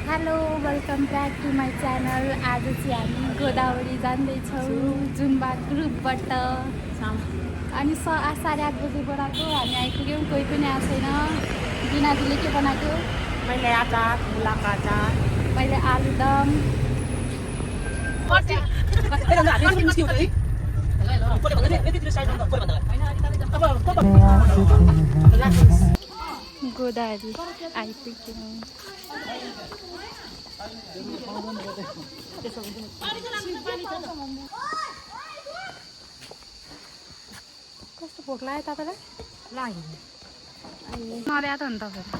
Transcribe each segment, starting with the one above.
Hello welcome back to my channel. आज चाहिँ हामी गोदावरी जाँदैछौँ जुम्बा ग्रुपबाट अनि 8:30 बजी बनाएको हामी आइपुग्यौँ। कोही पनि आएको छैन। बिनाजीले के बनाएको? मैले अचार, मुलाको अचार, मैले आलुदम। गोदावरी आइपुग्यौँ। कस्तो भोक लाग्यो तपाईँलाई? लाग्यो नर्या त हो नि तपाईँहरू।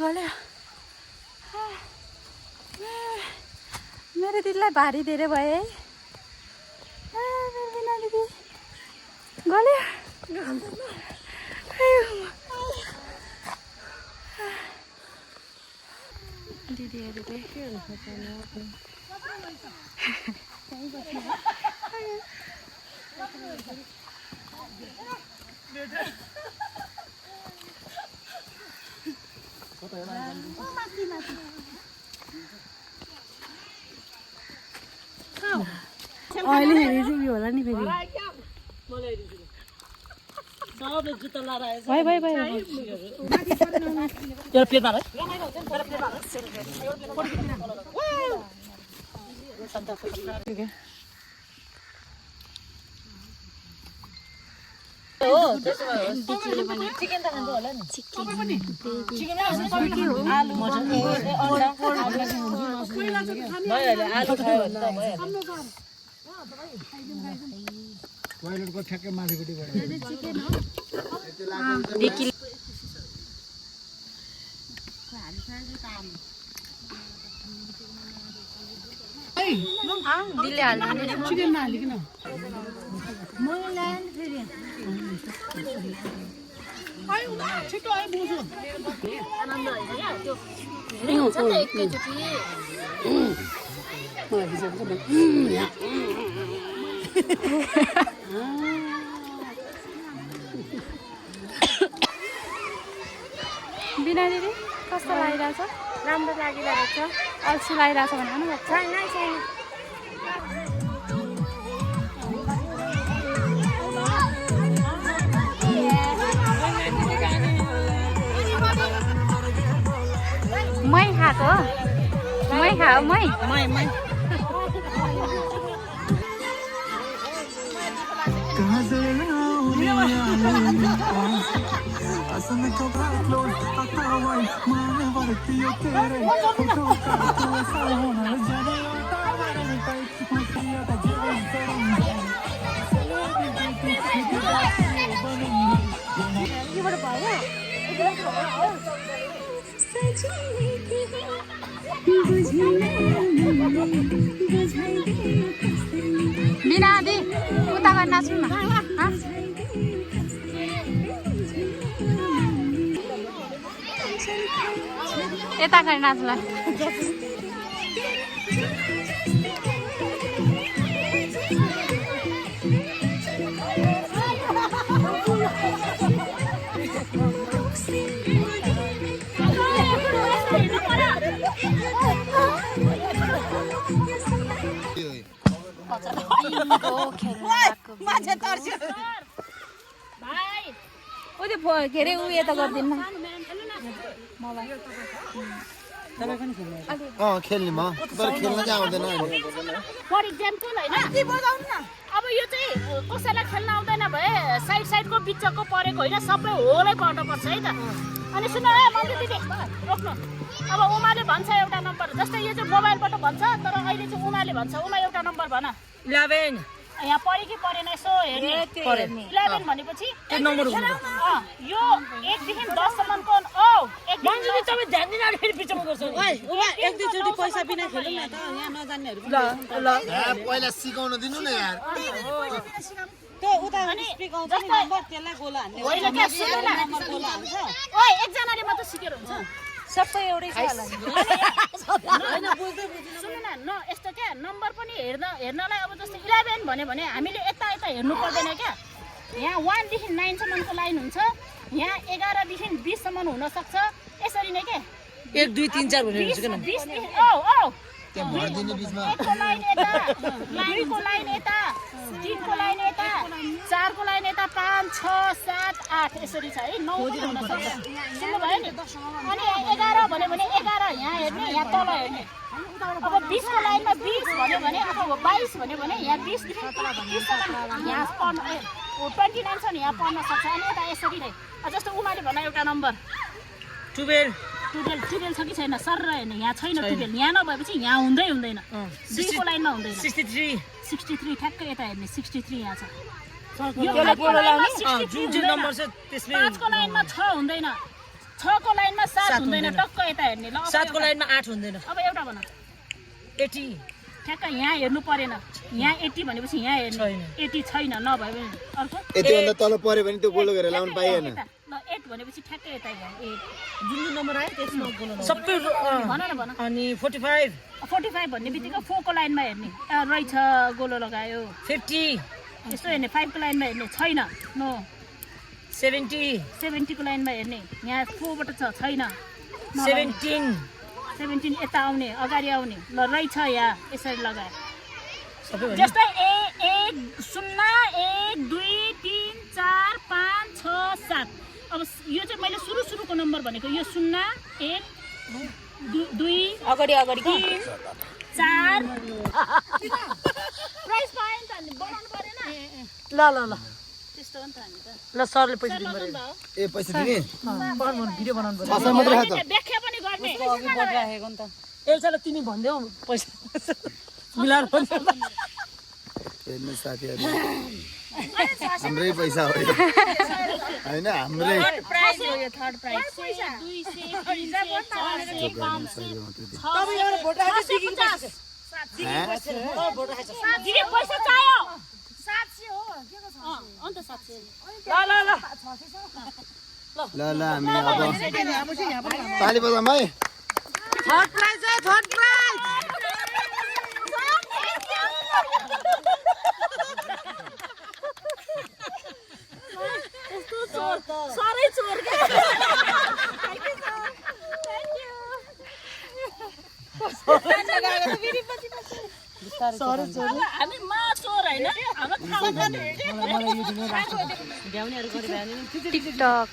गल्यो मेरो दिदीलाई भारी धेरै भयो है। मेरो बिना दिदी गल्यो। दिदीहरूले अहिले हेरी चाहिँ उयो होला नि फेरि। भाइ भाइ भाइ टोयलेटको ठ्याक्कै माथिपट्टिबाट दिले हाल्नु चिकनमा हालिकन छिटो आयो बोजू बिना दिदी कस्तो लागिरहेछ? राम्रो लागिरहेको छ। अल्छी लागिरहेछ भनेर नि छैन छैन। मै खाएको हो? मै खाऊ मै मै बिना दि उता गएर नाच्नु न। यता गएर नाच्ला। के अरे उयो त गर्दिनु खेल्ने म तर खेल्न चाहिँ आउँदैन फर इक्जाम्पल होइन अब यो चाहिँ कसैलाई खेल्न आउँदैन भए साइड साइडको बिचको परेको होइन सबै होलै पर्नुपर्छ है त। अनि सुन है मम्मी दिदी रोक्नु। अब उमाले भन्छ एउटा नम्बर जस्तै यो चाहिँ मोबाइलबाट भन्छ तर अहिले चाहिँ उमाले भन्छ। उमा एउटा नम्बर भन। 11 यहाँ पऱ्यो कि परेन यसो हेर्ने 11 भनेपछि नम्बर यो 1 देखि 10 सम्मको तपाईँ ध्यान दिन फेरि बिचमा गर्छ। एक दुईचोटि पैसा बिना खेलौँ न त यहाँ नजान्नेहरू पहिला सिकाउन दिनु न यार। त्यो उता स्पिक आउँछ नि नम्बर त्यसलाई गोला हान्ने एकजनाले मात्र सिकेर हुन्छ। सबै एउटै छ होला सुन्नु न यस्तो क्या नम्बर पनि हेर्नलाई अब जस्तो 11 भन्यो भने हामीले यता हेर्नु पर्दैन क्या यहाँ 1 देखि 9 सम्मको लाइन हुन्छ यहाँ 11 देखि 20 सम्म हुन सक्छ यसरी नै के 1 2 3 4 भनेर हुन्छ किन 20 त्यहाँ भर्दिने बिचमा एकको लाइन यता लाइनको लाइन यता 3 को लाइन यता 4 को लाइन यता 5 6 7 8 यसरी छ है 9 पनि हुन सक्छ सुन्नु भयो नि अनि 11 भन्यो भने 11 यहाँ हेर्ने यहाँ तल हेर्ने अब 20 को लाइनमा 20 भन्यो भने अथवा 22 भन्यो भने यहाँ 20 देखि 30 सम्म यहाँ पढ्न 29 छ नि यहाँ पढ्न सक्छ अनि यता यसरी नै जस्तो उमाले भन एउटा नम्बर 12 12 छ कि छैन सर हेर्ने यहाँ छैन 12 यहाँ नभएपछि यहाँ हुँदैन 2 को लाइनमा हुँदैन 63 ठ्याक्कै यता हेर्ने 63 यहाँ छ यो जुन जुन नम्बर छ त्यसमै 5 को लाइनमा 6 हुँदैन 6 को लाइनमा 7 हुँदैन टक्क यता हेर्ने ल 7 को लाइनमा 8 हुँदैन अब एउटा भन 80 ठ्याक्क यहाँ हेर्नु परेन यहाँ 80 भनेपछि यहाँ हेर्ने 80 छैन नभए पनि अर्को यतिभन्दा तल पर्यो भने त्यो गोलो गरेर लाउनु पाइएन ल 8 भनेपछि ठ्याक्कै यता यहाँ 8 जुन जुन नम्बर आयो त्यसमा बोल्नु सबै भन अनि 45 भन्ने बित्तिकै 4 को लाइनमा हेर्ने रहेछ गोलो लगायो 50 यस्तो हेर्ने 5 को लाइनमा हेर्ने छैन नो 70 को लाइनमा हेर्ने यहाँ 4 बाट छैन 17 यता आउने अगाडि आउने ल रहेछ यहाँ यसरी लगाए जस्तै 1 0 1 2 3 4 5 6 7 अब यो चाहिँ मैले सुरुको नम्बर भनेको यो 0 1 2 अगाडि 3 4 प्राइस पाएन त बनाउनु परेन ल त्यस्तो हो नि त हामी त ल सरले पैसा दिनु पर्यो ए पैसा दिने भिडियो बनाउनु पर्यो पैसा मात्रै खा त व्याख्या पनि गर्ने राखेको नि त एल्साले तिमी भन्देऊ पैसा मिलाएर हेर्नु साथीहरु हाम्रै पैसा हो यो हैन हाम्रै प्राइस हो यो थर्ड प्राइस पैसा 200 तपाईँ एउटा भोट राख्दै दिगिङ दिदी पैसा चाहियो 700 हो के को छ अन्त 700 ल हामी अब ताली बजाऊँ है थर्ड प्राइज सारै चोर के हामी मा चोर हैन हाम्रो थाहा पनि भ्याउनेहरु गरे भ्याउने टिकटक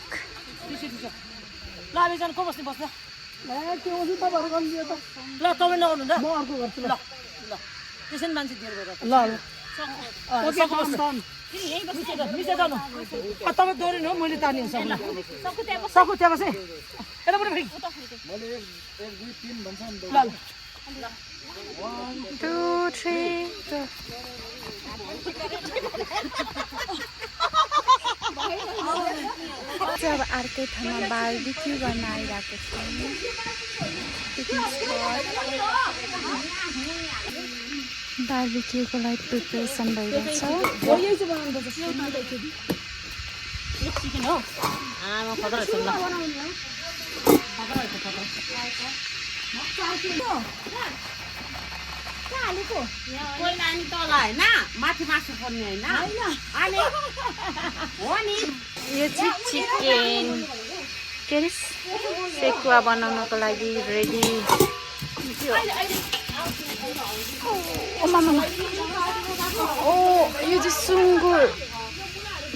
ल अबेजन को बस्ने बस्छ ल तपाईँ लगाउनु ल म अर्को गर्छु ल त्यसैले मान्छे धेर भएर ल मिसे जानु तपाईँ दोहोरिनु हो मैले तानिनु सक्नु सकु त्यहाँ बसेँ यता पनि फेरि मैले 1 2 3 भन्छ नि ल 1 2 3 अब अर्कै ठाउँमा बारबिक्यू गर्न आइरहेको छु पिकनिक स्पट बारबिक्यूको लागि प्रिपरेसन भइरहेछ आमा खतरा छ ल कोही नानी तल हैन माथि मासु पर्ने हैन अनि हो नि यो चाहिँ चिकन के अरे सेकुवा बनाउनको लागि रेडी ओ यो चाहिँ सुँगुर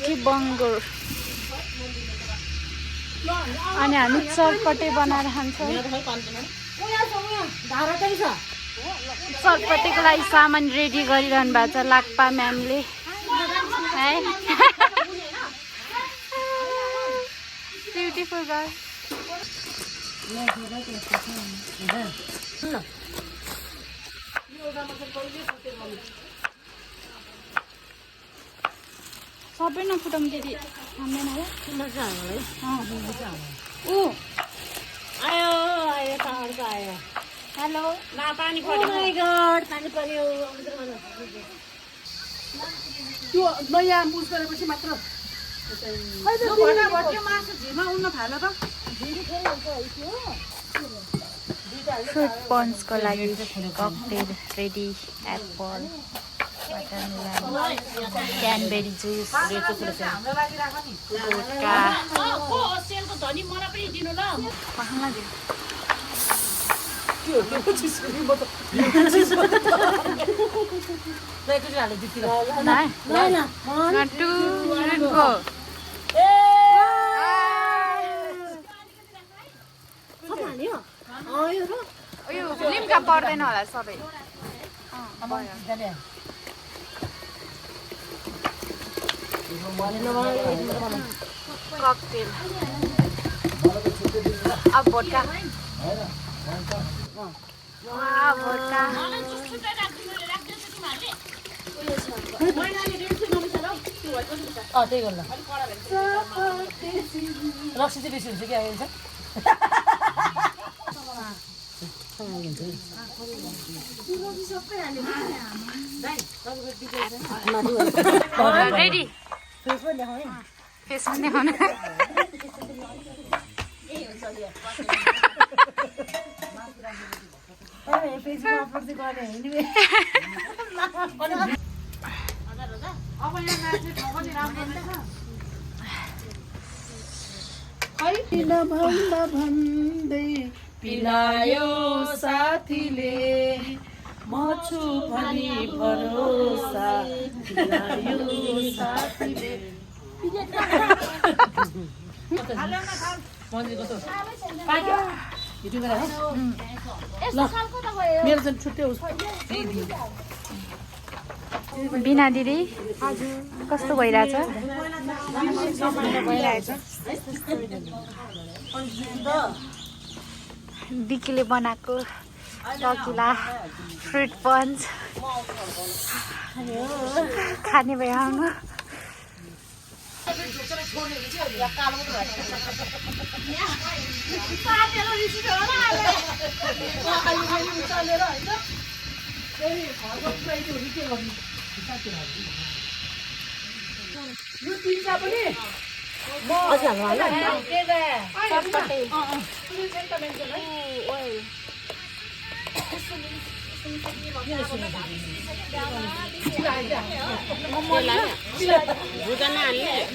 कि बङ्गुर अनि हामी चटपटे बनाएर खान्छौँ चटपटेको लागि सामान रेडी गरिरहनु भएको छ लाक्पा म्यामले है ब्युटिफुल गर्ल सबै नफुटाउँ दिदी हाम्दैन ऊ आयो आयो त अर्को आयो हेलो ला पानी पर्यो माइ गॉड पानी पर्यो त्यो नयाँ मुस गरेपछि मात्र मासु झिमा उड्न थाल्यो त फ्रुट पन्चको लागि cocktail ready apple watermelon cranberry juice vodka सेलको धनी मलाई पनि दिनु ल फिल्मका पर्दैन होला सबै ककटेल अब भोडका भोडका त्यही गर्नु रक्सी चाहिँ बेसी हुन्छ कि आइन्छ रेडी फेस पनि देखाउनु भन्दै पिलायो साथीले म छु भनी भरोसा पिलायो साथीले मेरो चाहिँ छुट्टै बिना दिदी कस्तो भइरहेछ दिकीले बनाएको टकिला फ्रुट पन्च खाने भए आउनु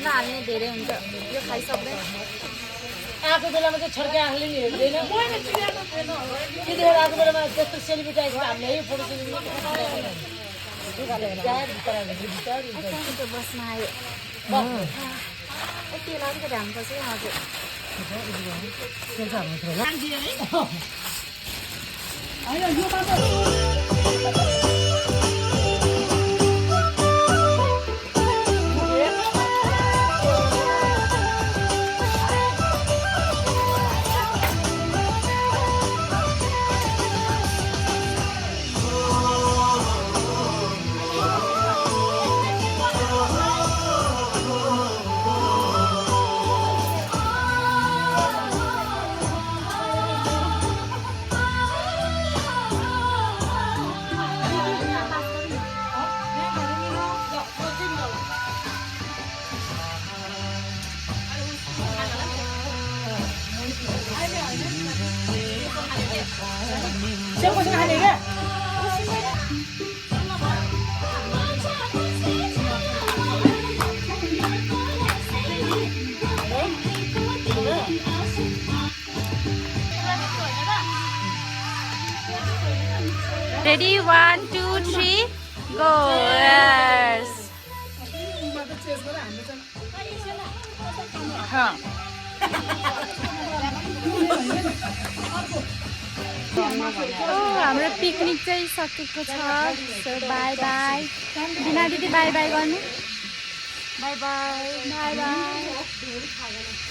नहाल्ने धेरै हुन्छ यो खाइसक्दैन आएको बेलामा चाहिँ छड्के आँखाले नि हेर्दैन त्यतिखेर आएको बेलामा त्यस्तो सेलिब्रेटी आएको हामीले है फोटो बस्न आयो यति बेला अलिकति हाल्नुपर्छ है हजुर Ready, 1, 2, 3, go! Yes. हाम्रो पिकनिक चाहिँ सकेको छ सो बाई बाई बिना दिदी बाई बाई गर्नु बाई बाई बाई बाई